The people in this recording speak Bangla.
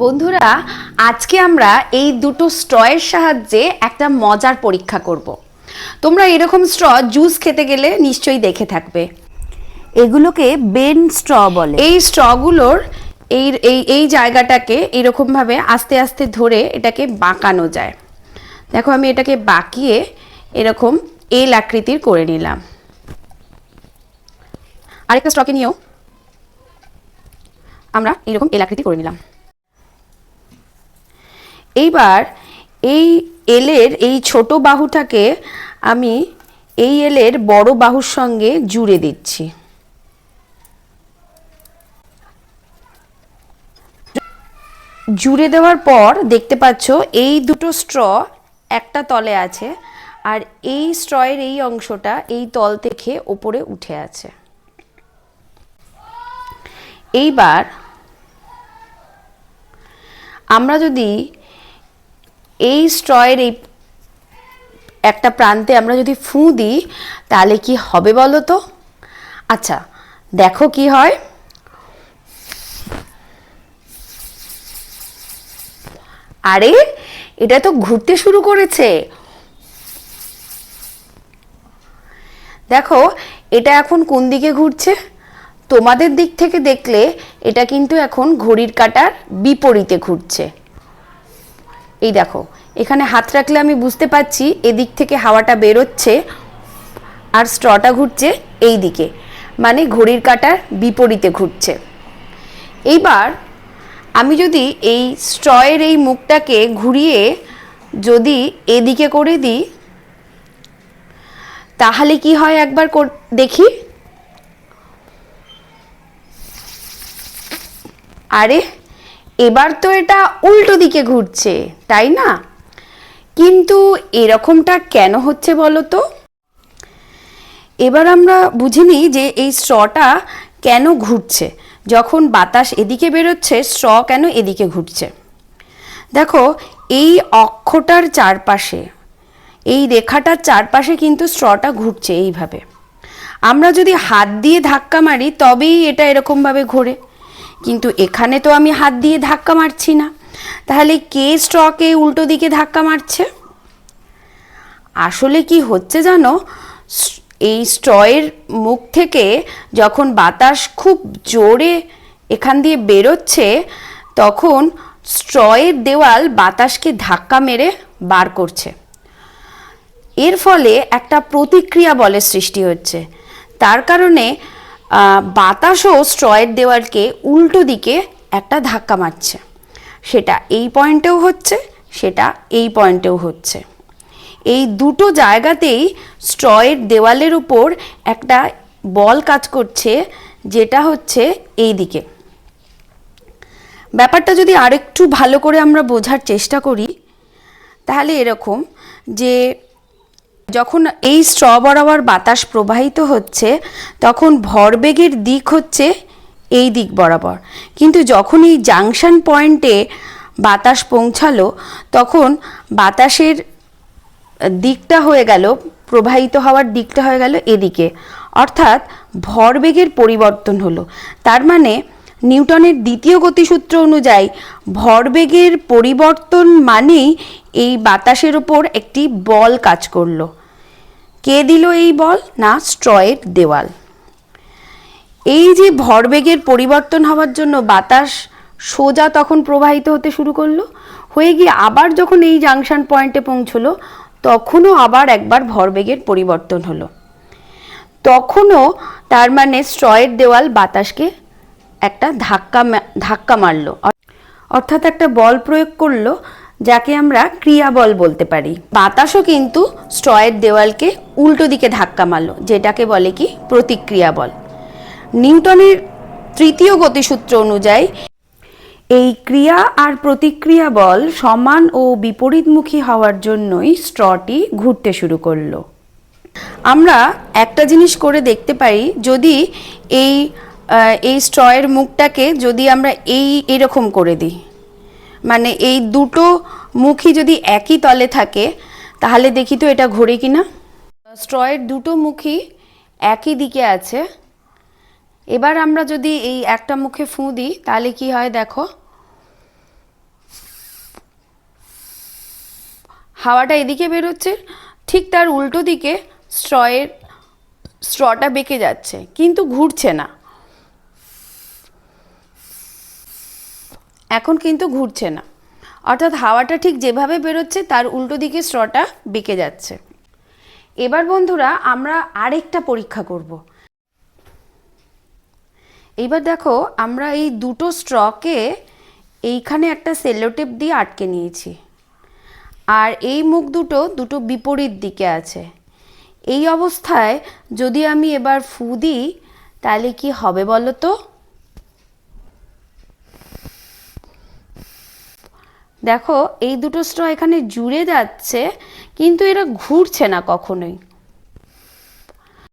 বন্ধুরা, আজকে আমরা এই দুটো স্ট্রয়ের সাহায্যে একটা মজার পরীক্ষা করব। তোমরা এরকম স্ট্র জুস খেতে গেলে নিশ্চয়ই দেখে থাকবে। এগুলোকে বেন স্ট্র বলে। এই স্ট্রগুলোর এই এই এই জায়গাটাকে এরকমভাবে আস্তে আস্তে ধরে এটাকে বাঁকানো যায়। দেখো, আমি এটাকে বাঁকিয়ে এরকম এল আকৃতির করে নিলাম। আরেকটা স্ট্রকে নিয়েও আমরা এরকম এল আকৃতি করে নিলাম। এইবার এই এলের এই ছোট বাহুটাকে আমি এই এলের বড় বাহুর সঙ্গে জুড়ে দিচ্ছি। জুড়ে দেওয়ার পর দেখতে পাচ্ছ এই দুটো স্ট্র একটা তলে আছে, আর এই স্ট্রয়ের এই অংশটা এই তল থেকে ওপরে উঠে আছে। এইবার আমরা যদি এই স্ট্রয়ের এই একটা প্রান্তে আমরা যদি ফুঁ দিই তাহলে কি হবে বলো তো? আচ্ছা, দেখো কি হয়। আরে, এটা তো ঘুরতে শুরু করেছে। দেখো, এটা এখন কোন দিকে ঘুরছে? তোমাদের দিক থেকে দেখলে এটা কিন্তু এখন ঘড়ির কাঁটার বিপরীতে ঘুরছে। এই দেখো, এখানে হাত রাখলে আমি বুঝতে পাচ্ছি এদিক থেকে হাওয়াটা বেরোচ্ছে আর স্ট্রটা ঘুরছে এই দিকে, মানে ঘড়ির কাঁটার বিপরীতে ঘুরছে। এইবার আমি যদি এই স্ট্রয়ের এই মুখটাকে ঘুরিয়ে যদি এদিকে করে দিই তাহলে কি হয় একবার দেখি। আরে, এবার তো এটা উল্টো দিকে ঘুরছে, তাই না? কিন্তু এরকমটা কেন হচ্ছে বলো তো? এবার আমরা বুঝিনি যে এই স্ট্রটা কেন ঘুরছে। যখন বাতাস এদিকে বেরোচ্ছে, স্ট্র কেন এদিকে ঘুরছে। দেখো, এই অক্ষটার চারপাশে, এই রেখাটার চারপাশে কিন্তু স্ট্রটা ঘুরছে এইভাবে। আমরা যদি হাত দিয়ে ধাক্কা মারি তবেই এটা এরকমভাবে ঘোরে, কিন্তু এখানে তো আমি হাত দিয়ে ধাক্কা মারছি না। তাহলে কে স্ট্রকে উল্টো দিকে ধাক্কা মারছে? আসলে কি হচ্ছে জানো, এই স্ট্রয়ের মুখ থেকে যখন বাতাস খুব জোরে এখান দিয়ে বেরোচ্ছে তখন স্ট্রয়ের দেওয়াল বাতাসকে ধাক্কা মেরে বার করছে। এর ফলে একটা প্রতিক্রিয়া বলের সৃষ্টি হচ্ছে। তার কারণে বাতাসও স্ট্রয়ের দেওয়ালকে উল্টো দিকে একটা ধাক্কা মারছে। সেটা এই পয়েন্টেও হচ্ছে, সেটা এই পয়েন্টেও হচ্ছে। এই দুটো জায়গাতেই স্ট্রয়ের দেওয়ালের উপর একটা বল কাজ করছে, যেটা হচ্ছে এই দিকে। ব্যাপারটা যদি আরেকটু ভালো করে আমরা বোঝার চেষ্টা করি তাহলে এরকম যে যখন এই স্ট্র বরাবর বাতাস প্রবাহিত হচ্ছে তখন ভরবেগের দিক হচ্ছে এই দিক বরাবর, কিন্তু যখন এই জাংশন পয়েন্টে বাতাস পৌঁছালো তখন বাতাসের দিকটা হয়ে গেল, প্রবাহিত হওয়ার দিকটা হয়ে গেল এদিকে, অর্থাৎ ভরবেগের পরিবর্তন হলো। তার মানে নিউটনের দ্বিতীয় গতিসূত্র অনুযায়ী ভরবেগের পরিবর্তন মানেই এই বাতাসের উপর একটি বল কাজ করলো। কে দিল এই বল? না, স্ট্রয়ের দেওয়াল। এই যে ভরবেগের পরিবর্তন হওয়ার জন্য বাতাস সোজা তখন প্রবাহিত হতে শুরু করলো, হয়ে গিয়ে আবার যখন এই জাংশন পয়েন্টে পৌঁছলো তখনও আবার একবার ভরবেগের পরিবর্তন হলো। তখনও তার মানে স্ট্রয়ের দেওয়াল বাতাসকে একটা ধাক্কা মারলো, অর্থাৎ একটা বল প্রয়োগ করলো, যাকে আমরা ক্রিয়া বল বলতে পারি। বাতাসও কিন্তু স্ট্রয়ের দেওয়ালকে উল্টো দিকে ধাক্কা মারলো, যেটাকে বলে কি প্রতিক্রিয়া বল। নিউটনের তৃতীয় গতিসূত্র অনুযায়ী এই ক্রিয়া আর প্রতিক্রিয়া বল সমান ও বিপরীতমুখী হওয়ার জন্যই স্ট্রটি ঘুরতে শুরু করলো। আমরা একটা জিনিস করে দেখতে পারি, যদি এই স্ট্রয়ের মুখটাকে যদি আমরা এরকম করে দিই, মানে এই দুটো মুখই যদি একই তলে থাকে তাহলে দেখি তো এটা ঘোরে কিনা। স্ট্রয়ের দুটো মুখই একই দিকে আছে। এবার আমরা যদি এই একটা মুখে ফুঁ দিই তাহলে কি হয় দেখো। হাওয়াটা এদিকে বেরোচ্ছে, ঠিক তার উল্টো দিকে স্ট্রটা বেঁকে যাচ্ছে, কিন্তু ঘুরছে না। এখন কিন্তু ঘুরছে না, অর্থাৎ হাওয়াটা ঠিক যেভাবে বেরোচ্ছে তার উল্টো দিকে স্ট্রটা বেঁকে যাচ্ছে। এবার বন্ধুরা আমরা আরেকটা পরীক্ষা করব। এইবার দেখো, আমরা এই দুটো স্ট্রকে এইখানে একটা সেলোটেপ দিয়ে আটকে নিয়েছি, আর এই মুখ দুটো বিপরীত দিকে আছে। এই অবস্থায় যদি আমি এবার ফু দিই, তাহলে কি হবে বলো তো? দেখো, এই দুটো স্ট্র এখানে জুড়ে যাচ্ছে, কিন্তু এরা ঘুরছে না কখনোই।